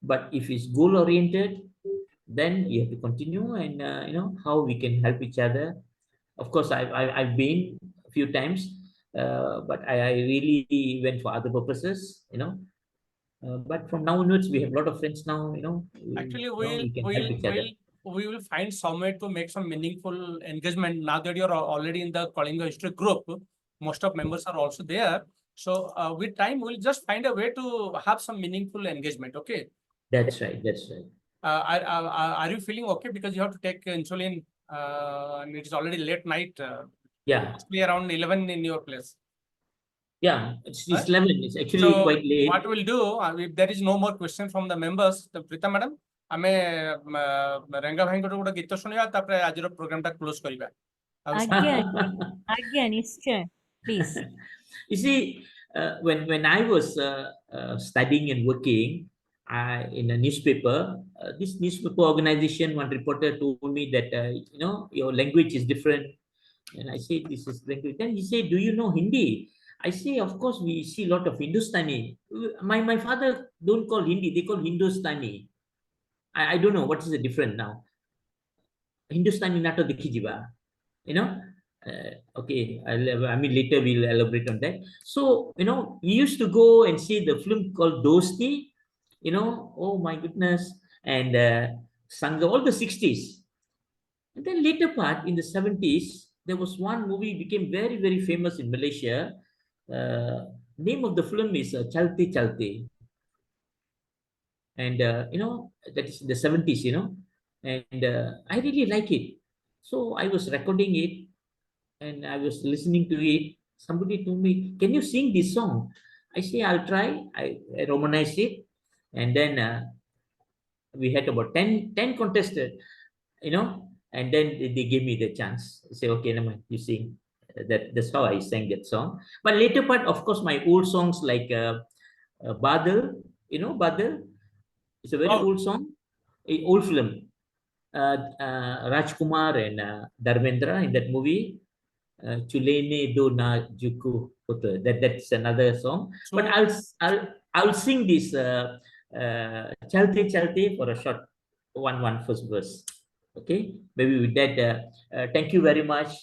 But if it's goal oriented, then you have to continue and how we can help each other. Of course, I've been a few times, but I really went for other purposes. But from now onwards, we have a lot of friends now. Actually, we will find some way to make some meaningful engagement. Now that you're already in the Kalinga history group, most of members are also there. So with time, we'll just find a way to have some meaningful engagement. Okay. That's right. Are you feeling okay? Because you have to take insulin. And it's already late night. Yeah. It's around 11 in your place. Yeah, it's 11. It's actually quite late. What we'll do, if there is no more question from the members, Prita madam, ଆମେ ରେଙ୍ଗା ଭାଇଙ୍କର ଗୋଟେ ଗୀତ ଶୁଣିବା ତାପରେ ଆଜିର programme ଟା close କରିବା. ଆଜ୍ଞା ନିଶ୍ଚୟ, please. You see, when I was studying and working in a newspaper, this newspaper organization, one reporter told me that your language is different, and I said this is language. Then he said, "Do you know Hindi?" I say, "Of course, we see a lot of Hindustani." My father don't call Hindi; they call Hindustani. I don't know what is the difference now. Hindustani nato dekhi jiba, okay. I mean, later we'll elaborate on that. So we used to go and see the film called Dosti. Oh my goodness, and Sangha, all the 60s. And then later part in the 70s, there was one movie became very, very famous in Malaysia. Name of the film is Chalte Chalte. And, that is in the 70s, and I really like it. So I was recording it and I was listening to it. Somebody told me, "Can you sing this song?" I say, "I'll try." I romanized it. And then we had about 10 contestants, and then they gave me the chance. I say, "Okay, never mind, you sing." That's how I sang that song. But later part, of course, my old songs like Badal, Badal. It's a very old song, old film. Rajkumar and Dharmendra in that movie. Chulene do na juku hoto. That's another song. So, but I'll sing this Chalte Chalte for a short one first verse. Okay, maybe with that. Thank you very much.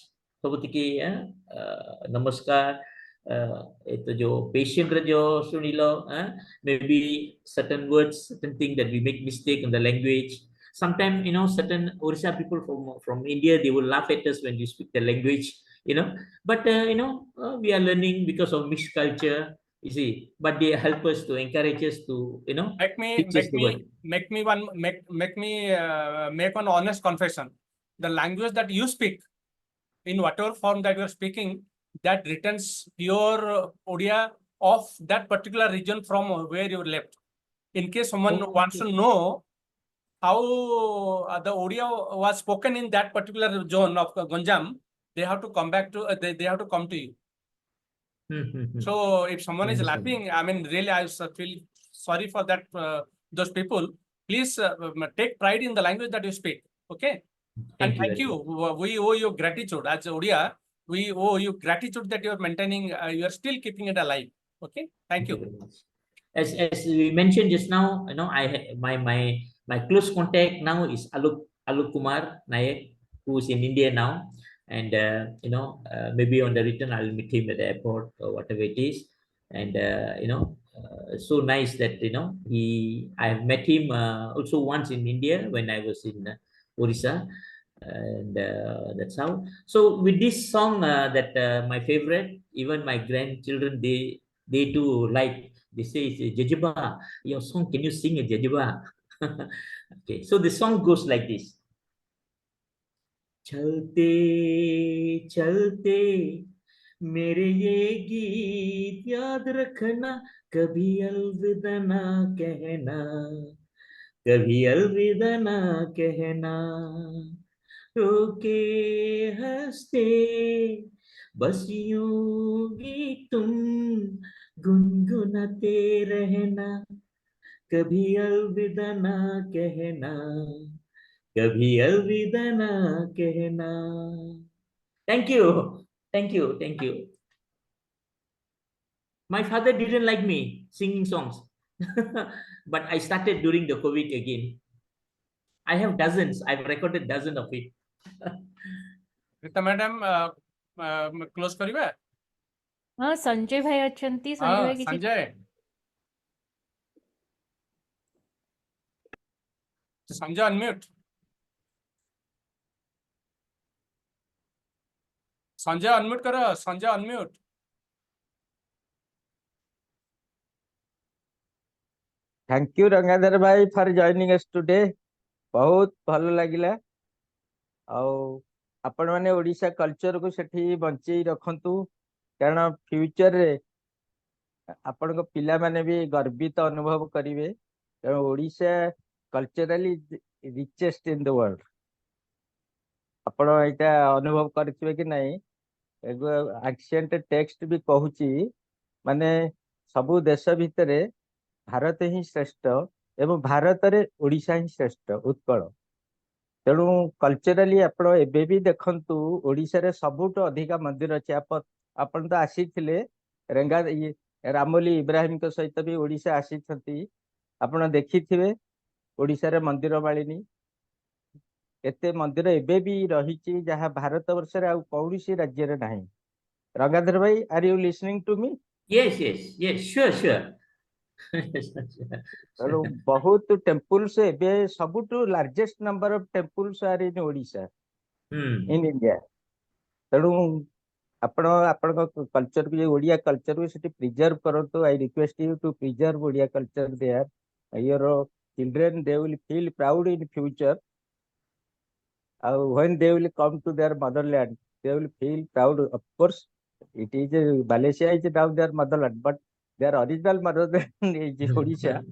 Namaskar. Itu jo patient rajo sunilo. Maybe certain words, certain thing that we make mistake in the language. Sometimes certain Odisha people from India, they will laugh at us when we speak the language. But we are learning because of mixed culture. You see, but they help us to encourage us to make me make one honest confession. The language that you speak, in whatever form that you are speaking, that returns pure Odia of that particular region from where you left. In case someone wants to know how the Odia was spoken in that particular zone of Ganjam, they have to come back to they have to come to you. So if someone is laughing, I mean, really, I feel sorry for that. Those people, please take pride in the language that you speak. Okay, and thank you. We owe you gratitude as Odia. We owe you gratitude that you are maintaining. You are still keeping it alive. Okay, thank you. As we mentioned just now, you know, my close contact now is Alok Kumar Nayak, who is in India now, and you know, maybe on the return I'll meet him at the airport or whatever it is, and you know, so nice that you know I have met him also once in India when I was in Odisha, and that's how. So with this song that my favorite, even my grandchildren, they too like. They say it's Jajiba, your song, can you sing a Jajiba? Okay, so the song goes like this. चलते चलते मेरे ये गीत याद रखना, कभी अलविदा ना कहना, कभी अलविदा ना कहना, रोके हंसते बस यूं ही तुम गुनगुनाते रहना, कभी अलविदा ना कहना, कभी अलविदा ना कहना. Thank you, thank you, thank you. My father didn't like me singing songs, but I started during the COVID again. I have dozens. I've recorded dozens of it. Rita madam, close karibe. हाँ संजय भाई अछंती संजय भाई किसी Sanjay. Sanjay, unmute. Sanjay, unmute करो. Sanjay, unmute. Thank you Rangadhar bhai for joining us today. बहुत भल लगिला. ଆଉ ଆପଣ ମାନେ ओडिशा कल्चर को सेठी बंचेई रखंतु, कारण फ्यूचर रे आपनको पिला माने भी गर्वित अनुभव करिवे, कारण Odisha culturally richest in the world. आपण एटा अनुभव करथिबे कि नहीं? एगो एंशिएंट टेक्स्ट भी कहूची, माने सबु देश भितरे भारत ही श्रेष्ठ एवं भारत रे ओडिशा ही श्रेष्ठ उत्कल. तेणु कल्चरली आप एबे भी देखंतु ओडिशा रे सबुठ अधिका मंदिर अच्छे. आपण तो आसीथिले रेंगा रामोली इब्राहिम के सहित भी ओडिशा आसीथंती. आपण देखिथिबे ओडिशा रे मंदिर मालिनी एते मंदिर एबे भी रहिची जहाँ भारत वर्ष रे आ कौनसी राज्य रे नाही. रंगाधर भाई, are you listening to me? Yes, yes, yes, sure, sure. तेणु बहुत टेम्पल्स एबे सबुठु largest number of temples are in Odisha in India. तेणु आपण आपण कल्चर को ओडिया कल्चर को सेठी प्रिजर्व करंतु. I request you to preserve Odia culture there. Your children they will feel proud in future. When they will come to their motherland, they will feel proud. Of course, it is Malaysia is now their motherland, but their original motherland is Odisha.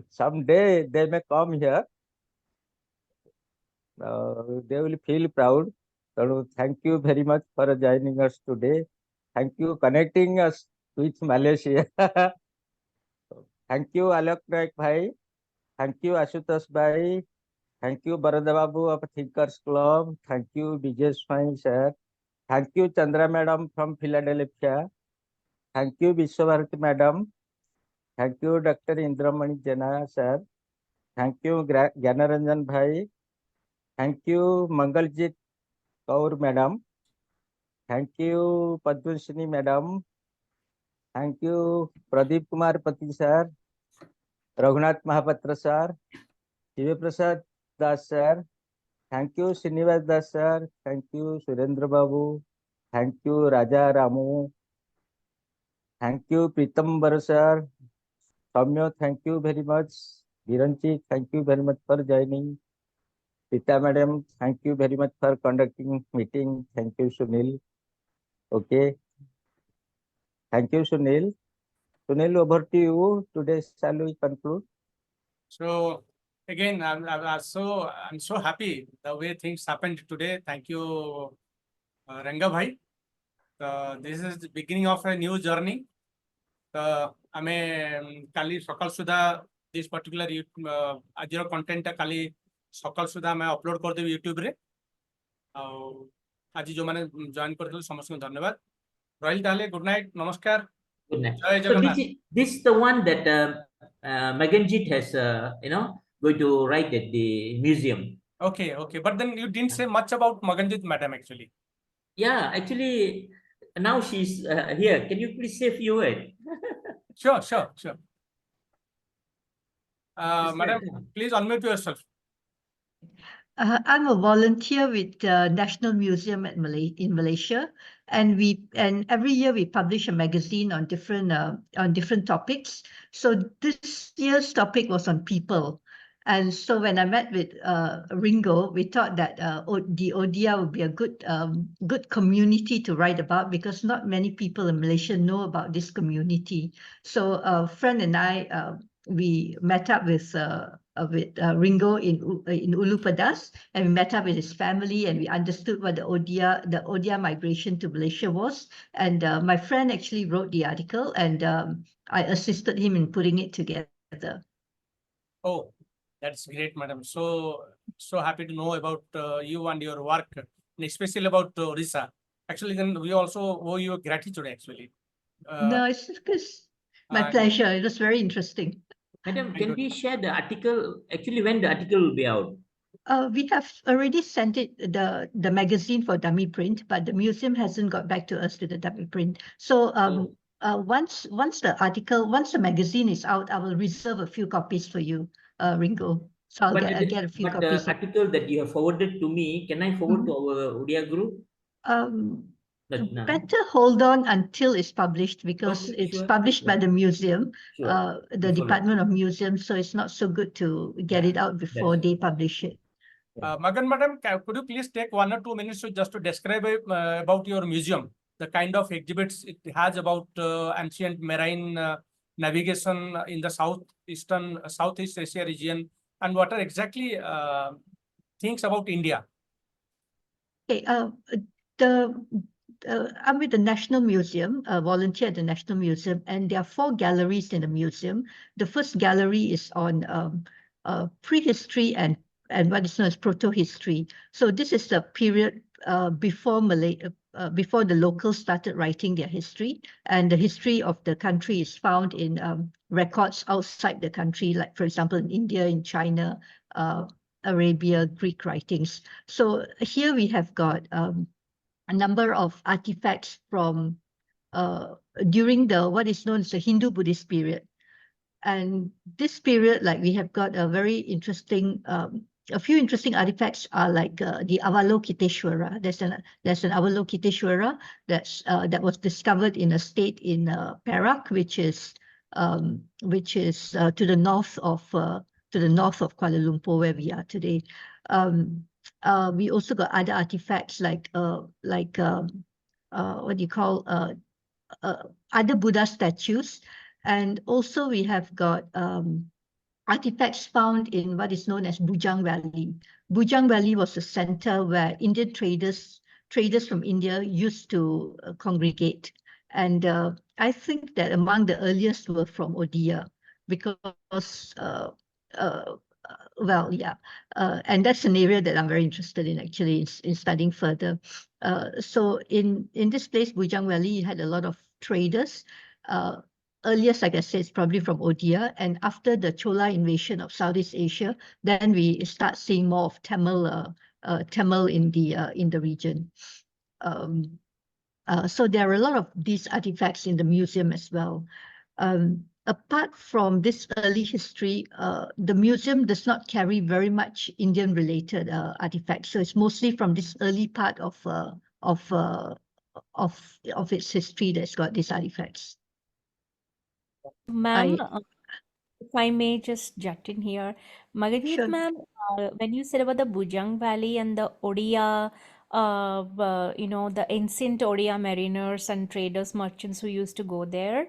Someday they may come here. They will feel proud. So thank you very much for joining us today. Thank you connecting us with Malaysia. Thank you Alok Naik bhai. Thank you Ashutosh bhai. Thank you Barada Babu of Thinkers Club. Thank you Vijay Swami sir. Thank you Chandra madam from Philadelphia. Thank you Vishwabharati madam. Thank you Dr. Indramani Jena sir. Thank you Gyanaranjan bhai. Thank you Mangaljit Kaur madam. Thank you Padmashini madam. Thank you Pradeep Kumar Pati sir. Raghunath Mahapatra sir. Shiva Prasad Das sir. Thank you Srinivas Das sir. Thank you Surendra Babu. Thank you Raja Ramoo. Thank you Pitambar sir. Samyo, thank you very much. Viranchi, thank you very much for joining. Pita madam, thank you very much for conducting meeting. Thank you Sunil. Okay. Thank you Sunil. Sunil, over to you. Today, shall we conclude? So again, I'm so happy the way things happened today. Thank you, Ranga bhai. This is the beginning of a new journey. ଆମେ କାଲି ସକାଳ ସୁଦ୍ଧା this particular ଆଜିର କଣ୍ଟେଣ୍ଟଟା କାଲି ସକାଳ ସୁଦ୍ଧା ଆମେ upload କରିଦେବୁ ୟୁଟ୍ୟୁବରେ। ଆଉ ଆଜି ଯୋଉମାନେ ଜଏନ୍ କରିଥିଲେ ସମସ୍ତଙ୍କୁ ଧନ୍ୟବାଦ। ରହିଲି ତାହେଲେ, ଗୁଡ୍ ନାଇଟ୍, ନମସ୍କାର, Good night. ଜୟ So Jagannath. this is the one that Maganjit has, going to write at the museum. Okay, but then you didn't say much about Maganjit madam actually. Yeah, actually, now she's here. Can you please say a few words? Sure. Madam, please unmute yourself. I'm a volunteer with the National Museum in Malaysia, and every year we publish a magazine on different topics. So this year's topic was on people, and so when I met with Ringo, we thought that the Odia would be a good community to write about, because not many people in Malaysia know about this community. So a friend and I we met up with Ringo in Ulupadas, and we met up with his family, and we understood what the Odia migration to Malaysia was. And my friend actually wrote the article, and I assisted him in putting it together. Oh, that's great, madam. So happy to know about you and your work, and especially about Odisha. Actually, then we also owe you gratitude, actually. No, it's my pleasure. It was very interesting. Madam, can we share the article? Actually, when the article will be out? We have already sent it the magazine for dummy print, but the museum hasn't got back to us with the dummy print. So once the magazine is out, I will reserve a few copies for you, Ringo. So I'll get a few copies. But the article that you have forwarded to me, can I forward to our Odia group? Better hold on until it's published, because it's published by the museum, the Department of Museums, so it's not so good to get it out before they publish it. Magan madam, could you please take 1 or 2 minutes just to describe about your museum, the kind of exhibits it has about ancient marine navigation in the Southeast Asia region, and what are exactly things about India? Okay, I'm with the National Museum, a volunteer at the National Museum, and there are 4 galleries in the museum. The first gallery is on prehistory and what is known as proto-history. So this is the period before the locals started writing their history, and the history of the country is found in records outside the country, like, for example, in India, in China, Arabia, Greek writings. So here we have got a number of artifacts from during what is known as the Hindu-Buddhist period. And this period, like, we have got a very interesting, a few interesting artifacts are like the Avalokiteshvara. There's an Avalokiteshvara that was discovered in a state in Perak, which is to the north of Kuala Lumpur, where we are today. We also got other artifacts like what do you call other Buddha statues, and also we have got artifacts found in what is known as Bujang Valley. Bujang Valley was a center where Indian traders from India used to congregate, and I think that among the earliest were from Odia, because well, yeah, and that's an area that I'm very interested in, actually, in studying further. So in this place, Bujang Valley, had a lot of traders. Earliest, like I said, it's probably from Odia, and after the Chola invasion of Southeast Asia, then we start seeing more of Tamil in the region. So there are a lot of these artifacts in the museum as well. Apart from this early history, the museum does not carry very much Indian-related artifacts. So it's mostly from this early part of its history that's got these artifacts. Ma'am, if I may just jut in here, Maganjit Sure. ma'am, when you said about the Bujang Valley and the Odia, the ancient Odia mariners and traders, merchants who used to go there,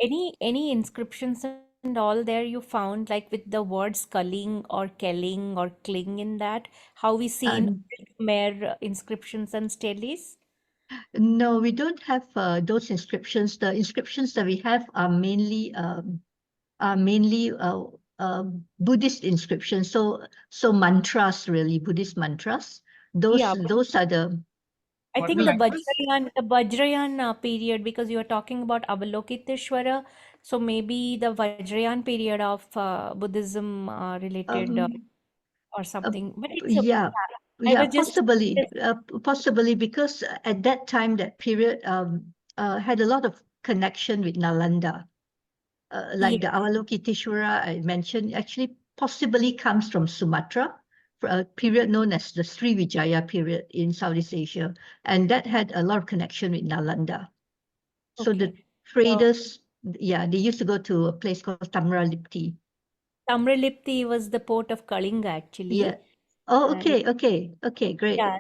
Any inscriptions and all there you found, like with the words culling or kelling or cling in that, how we see in And Khmer inscriptions and steles? no, we don't have those inscriptions. The inscriptions that we have are mainly Buddhist inscriptions. So mantras, really, Buddhist mantras. Those Yeah, those are the I What's the think language? The Vajrayan period, because you are talking about Avalokiteshvara, so maybe the Vajrayan period of Buddhism related um or uh, something. But it's okay. yeah. Yeah, I Yeah, was just possibly because at that time, that period had a lot of connection with Nalanda. Like the yes, Avalokiteshvara I mentioned, actually possibly comes from Sumatra, for a period known as the Srivijaya period in Southeast Asia, and that had a lot of connection with Nalanda. So the okay. So traders, yeah, they used to go to a place called Tamralipti. Tamralipti was the port of Kalinga Yeah. actually. Oh, Yeah. okay, great. Yeah,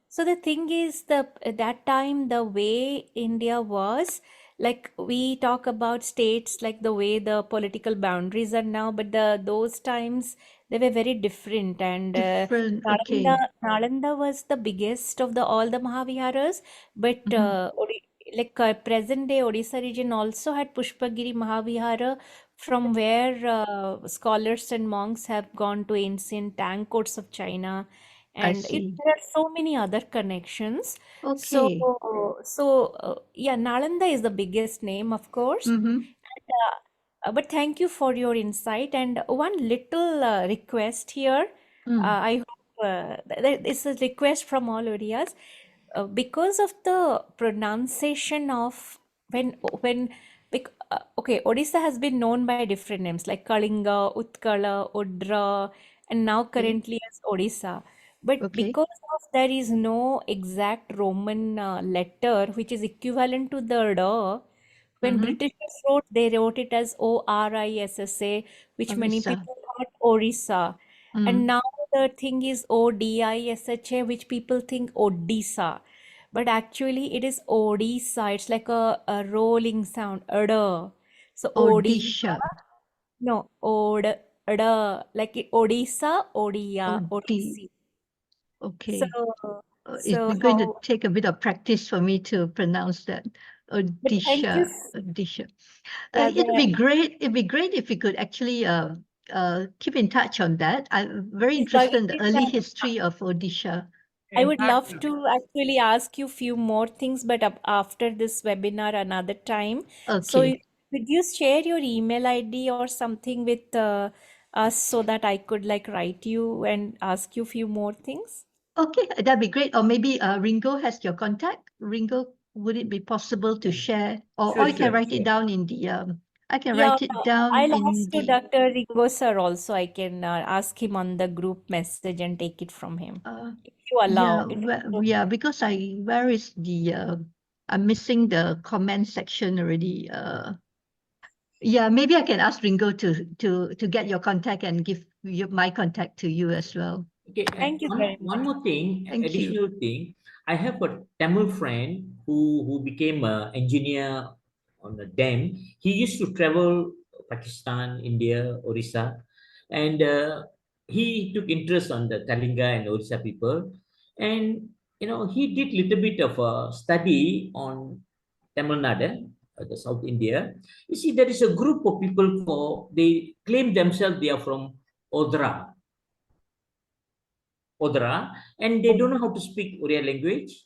so the thing is the at that time the way India was, like we talk about states like the way the political boundaries are now, but those times they were very different. And Different, okay. Nalanda was the biggest of the all the Mahaviharas, but Mm-hmm. like present day Odisha region also had Pushpagiri Mahavihara, from where scholars and monks have gone to ancient tank courts of China, I and see. there are so many other connections. So, Okay. yeah, Nalanda is the biggest name, of course. Mm-hmm. And, but thank you for your insight. And one little request here. Mm. I hope it's a request from all Odias. Because of the pronunciation of when okay, Odisha has been known by different names like Kalinga, Utkala, Odra, and now Okay. currently as Odisha. But Okay. because of there is no exact Roman letter which is equivalent to the D, when Mm-hmm. Britishers wrote, they wrote it as Orissa, which many Orissa. people thought Orissa. And Mm. now the thing is Odisha, which people think Odisha. But actually it is Odisha. It's like a rolling sound. Ada. So Odisha. Odisha. No, Oda. Like Odisha, Odia, Odi. Odissi. So, Okay. It's so going to how, take a bit of practice for me to pronounce that. but thank you. Odisha. Odisha. Yeah, It'd be great. It'd be great if we could actually keep in touch on that. I'm very interested in the early history of Odisha. I In would fact, love to actually ask you few more things, but after this webinar another time. So Okay. could you share your email ID or something with us so that I could like write you and ask you few more things? Okay, that'd be great. Or maybe Ringo has your contact. Ringo, would it be possible to Yeah. share? Or Sure, I can sure, write it sure. down in the I can Yeah, write it down I'll in ask to the Dr. Ringo sir also. I can ask him on the group message and take it from him. If you allow. yeah, If yeah, because where is the I'm missing the comment section already. Yeah, maybe I can ask Ringo to get your contact and give my contact to you as well. Okay, Thank you very one much. more thing, Thank you. additional thing. I have a Tamil friend who became an engineer on a dam. He used to travel Pakistan, India, Orissa, and he took interest on the Kalinga and Orissa people. And he did little bit of a study on Tamil Nadu, the South India. You see, there is a group of people they claim themselves they are from Odra, and they don't know how to speak Odia language,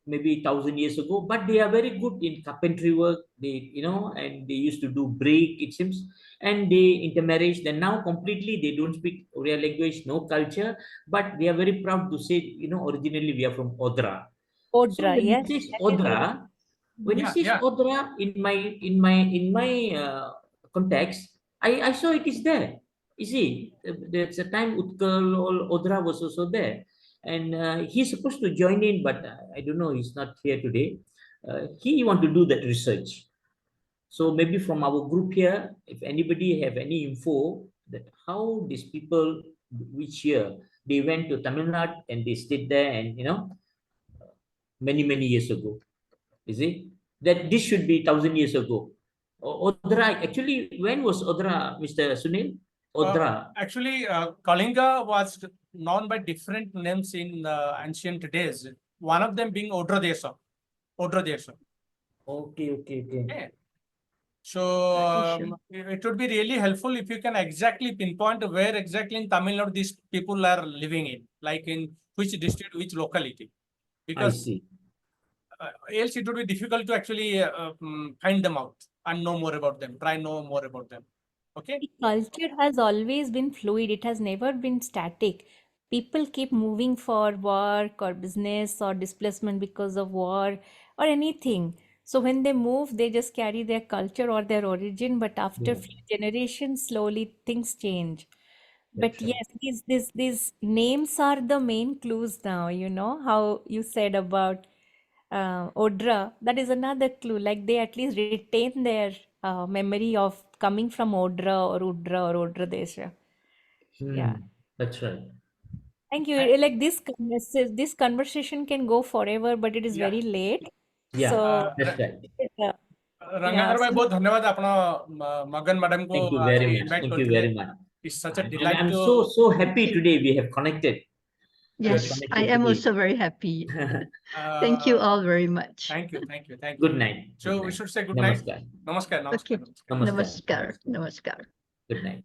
maybe 1,000 years ago, but they are very good in carpentry work. And they used to do brick, it seems, and they intermarriage. Then now completely they don't speak Odia language, no culture, but they are very proud to say, originally we are from Odra. So Odra, when he yes, says that is Odra. Odra, when he yeah, says yeah. Odra in my context, I saw it is there. You see, there's a time Utkal or Odra was also there, and he's supposed to join in, but I don't know. He's not here today. He want to do that research. So maybe from our group here, if anybody have any info that how these people, which year they went to Tamil Nadu and they stayed there, and many years ago, is it? that this should be 1,000 years ago. Odra, actually, when was Odra, Mr. Sunil? Odra. Actually, Kalinga was known by different names in ancient days. One of them being Odradesha. Odradesha. Okay. Okay. So it would be really helpful if you can exactly pinpoint where exactly in Tamil Nadu these people are living in, like in which district, which locality. Because I see. Else it would be difficult to actually find them out and know more about them, try know more about them. Okay. The culture has always been fluid. It has never been static. People keep moving for work or business or displacement because of war or anything. So when they move, they just carry their culture or their origin. But after Yeah. few generations, slowly things change. That's But right. yes, these names are the main clues now. You know how you said about Odra. That is another clue. Like they at least retain their memory of coming from Odra or Udra or Odra Desha. Yeah. That's right. Thank you. Like this conversation can go forever, but it is Yeah. very late. Yeah, So that's right. Rangadhar भाई so बहुत धन्यवाद अपना मगन madam को Thank you आज very much. Invite Thank you करथिले. very much. It's such a And delight I'm to so happy today we have connected. Yes, I am also very happy. Thank you all very much. Thank you. Good night. So Good we night. should say good night. Namaskar. Namaskar. Okay. Namaskar. Namaskar. Good night.